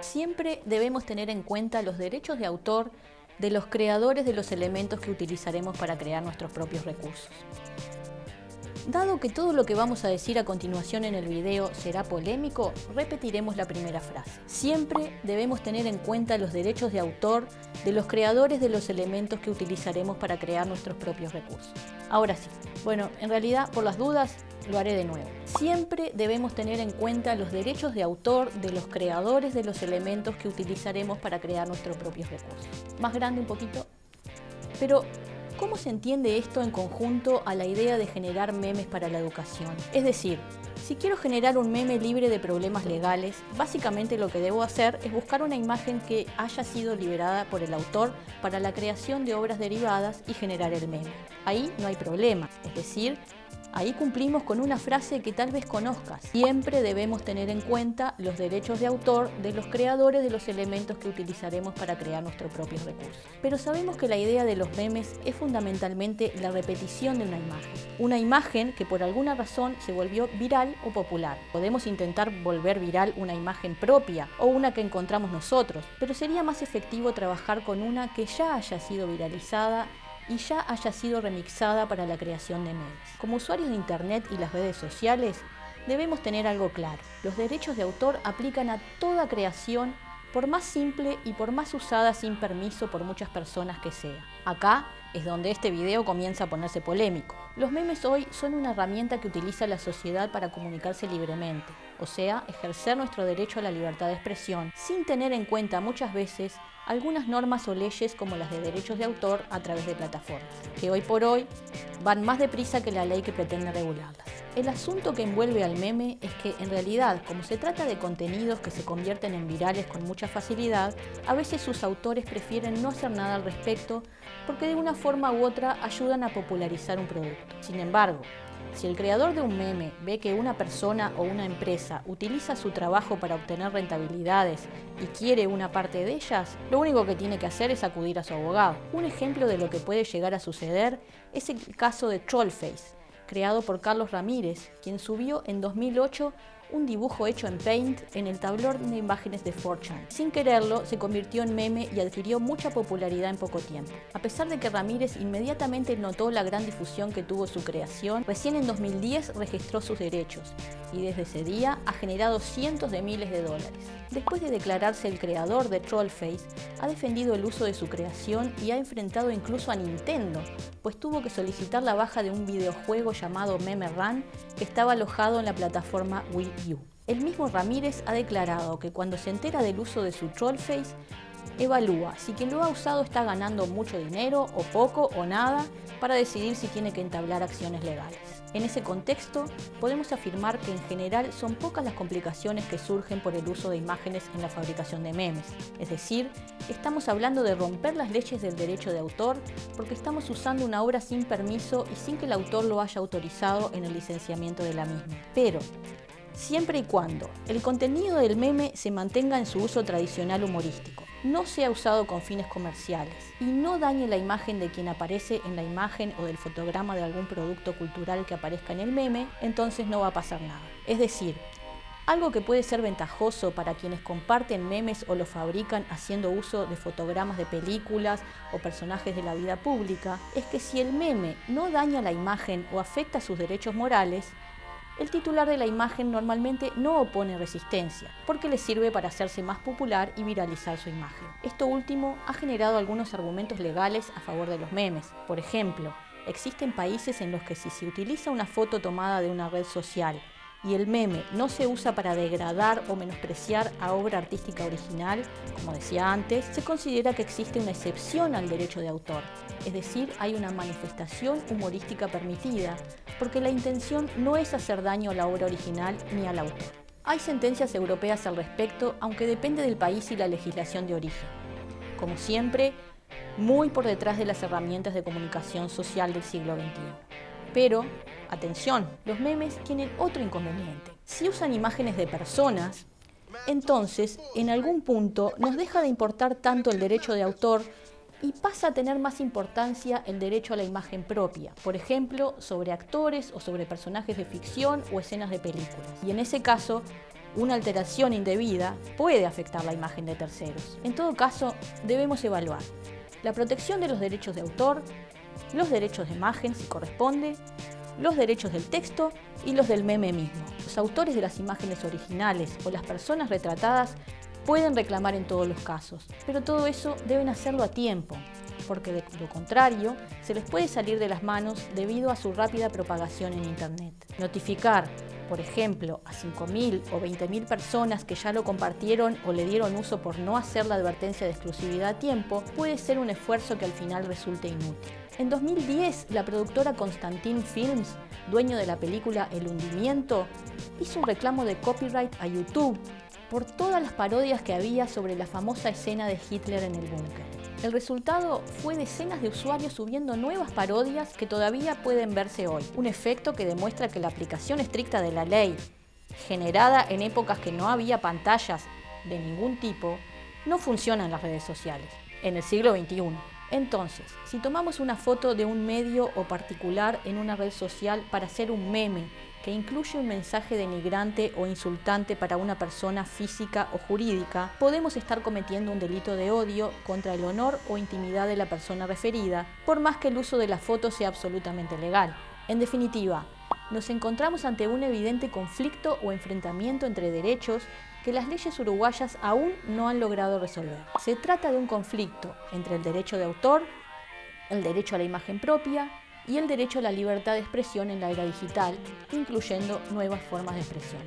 Siempre debemos tener en cuenta los derechos de autor de los creadores de los elementos que utilizaremos para crear nuestros propios recursos. Dado que todo lo que vamos a decir a continuación en el video será polémico, repetiremos la primera frase. Siempre debemos tener en cuenta los derechos de autor de los creadores de los elementos que utilizaremos para crear nuestros propios recursos. Ahora sí, bueno, en realidad, por las dudas, lo haré de nuevo. Siempre debemos tener en cuenta los derechos de autor de los creadores de los elementos que utilizaremos para crear nuestros propios recursos. Más grande un poquito. Pero, ¿cómo se entiende esto en conjunto a la idea de generar memes para la educación? Es decir, si quiero generar un meme libre de problemas legales, básicamente lo que debo hacer es buscar una imagen que haya sido liberada por el autor para la creación de obras derivadas y generar el meme. Ahí no hay problema, es decir, ahí cumplimos con una frase que tal vez conozcas. Siempre debemos tener en cuenta los derechos de autor de los creadores de los elementos que utilizaremos para crear nuestros propios recursos. Pero sabemos que la idea de los memes es fundamentalmente la repetición de una imagen. Una imagen que por alguna razón se volvió viral o popular. Podemos intentar volver viral una imagen propia o una que encontramos nosotros, pero sería más efectivo trabajar con una que ya haya sido viralizada y ya haya sido remixada para la creación de memes. Como usuarios de internet y las redes sociales, debemos tener algo claro. Los derechos de autor aplican a toda creación, por más simple y por más usada sin permiso por muchas personas que sea. Acá es donde este video comienza a ponerse polémico. Los memes hoy son una herramienta que utiliza la sociedad para comunicarse libremente, o sea, ejercer nuestro derecho a la libertad de expresión, sin tener en cuenta muchas veces algunas normas o leyes como las de derechos de autor a través de plataformas, que hoy por hoy van más deprisa que la ley que pretende regularlas. El asunto que envuelve al meme es que, en realidad, como se trata de contenidos que se convierten en virales con mucha facilidad, a veces sus autores prefieren no hacer nada al respecto porque de una forma u otra ayudan a popularizar un producto. Sin embargo, si el creador de un meme ve que una persona o una empresa utiliza su trabajo para obtener rentabilidades y quiere una parte de ellas, lo único que tiene que hacer es acudir a su abogado. Un ejemplo de lo que puede llegar a suceder es el caso de Trollface, creado por Carlos Ramírez, quien subió en 2008 un dibujo hecho en Paint en el tablón de imágenes de 4chan. Sin quererlo, se convirtió en meme y adquirió mucha popularidad en poco tiempo. A pesar de que Ramírez inmediatamente notó la gran difusión que tuvo su creación, recién en 2010 registró sus derechos y desde ese día ha generado cientos de miles de dólares. Después de declararse el creador de Trollface, ha defendido el uso de su creación y ha enfrentado incluso a Nintendo, pues tuvo que solicitar la baja de un videojuego llamado Meme Run que estaba alojado en la plataforma Wii U. El mismo Ramírez ha declarado que cuando se entera del uso de su Trollface, evalúa si quien lo ha usado está ganando mucho dinero o poco o nada para decidir si tiene que entablar acciones legales. En ese contexto, podemos afirmar que en general son pocas las complicaciones que surgen por el uso de imágenes en la fabricación de memes. Es decir, estamos hablando de romper las leyes del derecho de autor porque estamos usando una obra sin permiso y sin que el autor lo haya autorizado en el licenciamiento de la misma. Pero, siempre y cuando el contenido del meme se mantenga en su uso tradicional humorístico, no sea usado con fines comerciales y no dañe la imagen de quien aparece en la imagen o del fotograma de algún producto cultural que aparezca en el meme, entonces no va a pasar nada. Es decir, algo que puede ser ventajoso para quienes comparten memes o los fabrican haciendo uso de fotogramas de películas o personajes de la vida pública, es que si el meme no daña la imagen o afecta sus derechos morales, el titular de la imagen normalmente no opone resistencia, porque le sirve para hacerse más popular y viralizar su imagen. Esto último ha generado algunos argumentos legales a favor de los memes. Por ejemplo, existen países en los que si se utiliza una foto tomada de una red social y el meme no se usa para degradar o menospreciar a obra artística original, como decía antes, se considera que existe una excepción al derecho de autor, es decir, hay una manifestación humorística permitida, porque la intención no es hacer daño a la obra original ni al autor. Hay sentencias europeas al respecto, aunque depende del país y la legislación de origen. Como siempre, muy por detrás de las herramientas de comunicación social del siglo XXI. Pero, atención, los memes tienen otro inconveniente. Si usan imágenes de personas, entonces, en algún punto, nos deja de importar tanto el derecho de autor y pasa a tener más importancia el derecho a la imagen propia, por ejemplo, sobre actores o sobre personajes de ficción o escenas de películas. Y en ese caso, una alteración indebida puede afectar la imagen de terceros. En todo caso, debemos evaluar la protección de los derechos de autor, los derechos de imagen si corresponde, los derechos del texto y los del meme mismo. Los autores de las imágenes originales o las personas retratadas pueden reclamar en todos los casos, pero todo eso deben hacerlo a tiempo, porque de lo contrario se les puede salir de las manos debido a su rápida propagación en Internet. Notificar, por ejemplo, a 5.000 o 20.000 personas que ya lo compartieron o le dieron uso por no hacer la advertencia de exclusividad a tiempo puede ser un esfuerzo que al final resulte inútil. En 2010, la productora Constantin Films, dueño de la película El hundimiento, hizo un reclamo de copyright a YouTube por todas las parodias que había sobre la famosa escena de Hitler en el búnker. El resultado fue decenas de usuarios subiendo nuevas parodias que todavía pueden verse hoy, un efecto que demuestra que la aplicación estricta de la ley, generada en épocas que no había pantallas de ningún tipo, no funciona en las redes sociales, en el siglo XXI. Entonces, si tomamos una foto de un medio o particular en una red social para hacer un meme que incluye un mensaje denigrante o insultante para una persona física o jurídica, podemos estar cometiendo un delito de odio contra el honor o intimidad de la persona referida, por más que el uso de la foto sea absolutamente legal. En definitiva, nos encontramos ante un evidente conflicto o enfrentamiento entre derechos que las leyes uruguayas aún no han logrado resolver. Se trata de un conflicto entre el derecho de autor, el derecho a la imagen propia y el derecho a la libertad de expresión en la era digital, incluyendo nuevas formas de expresión.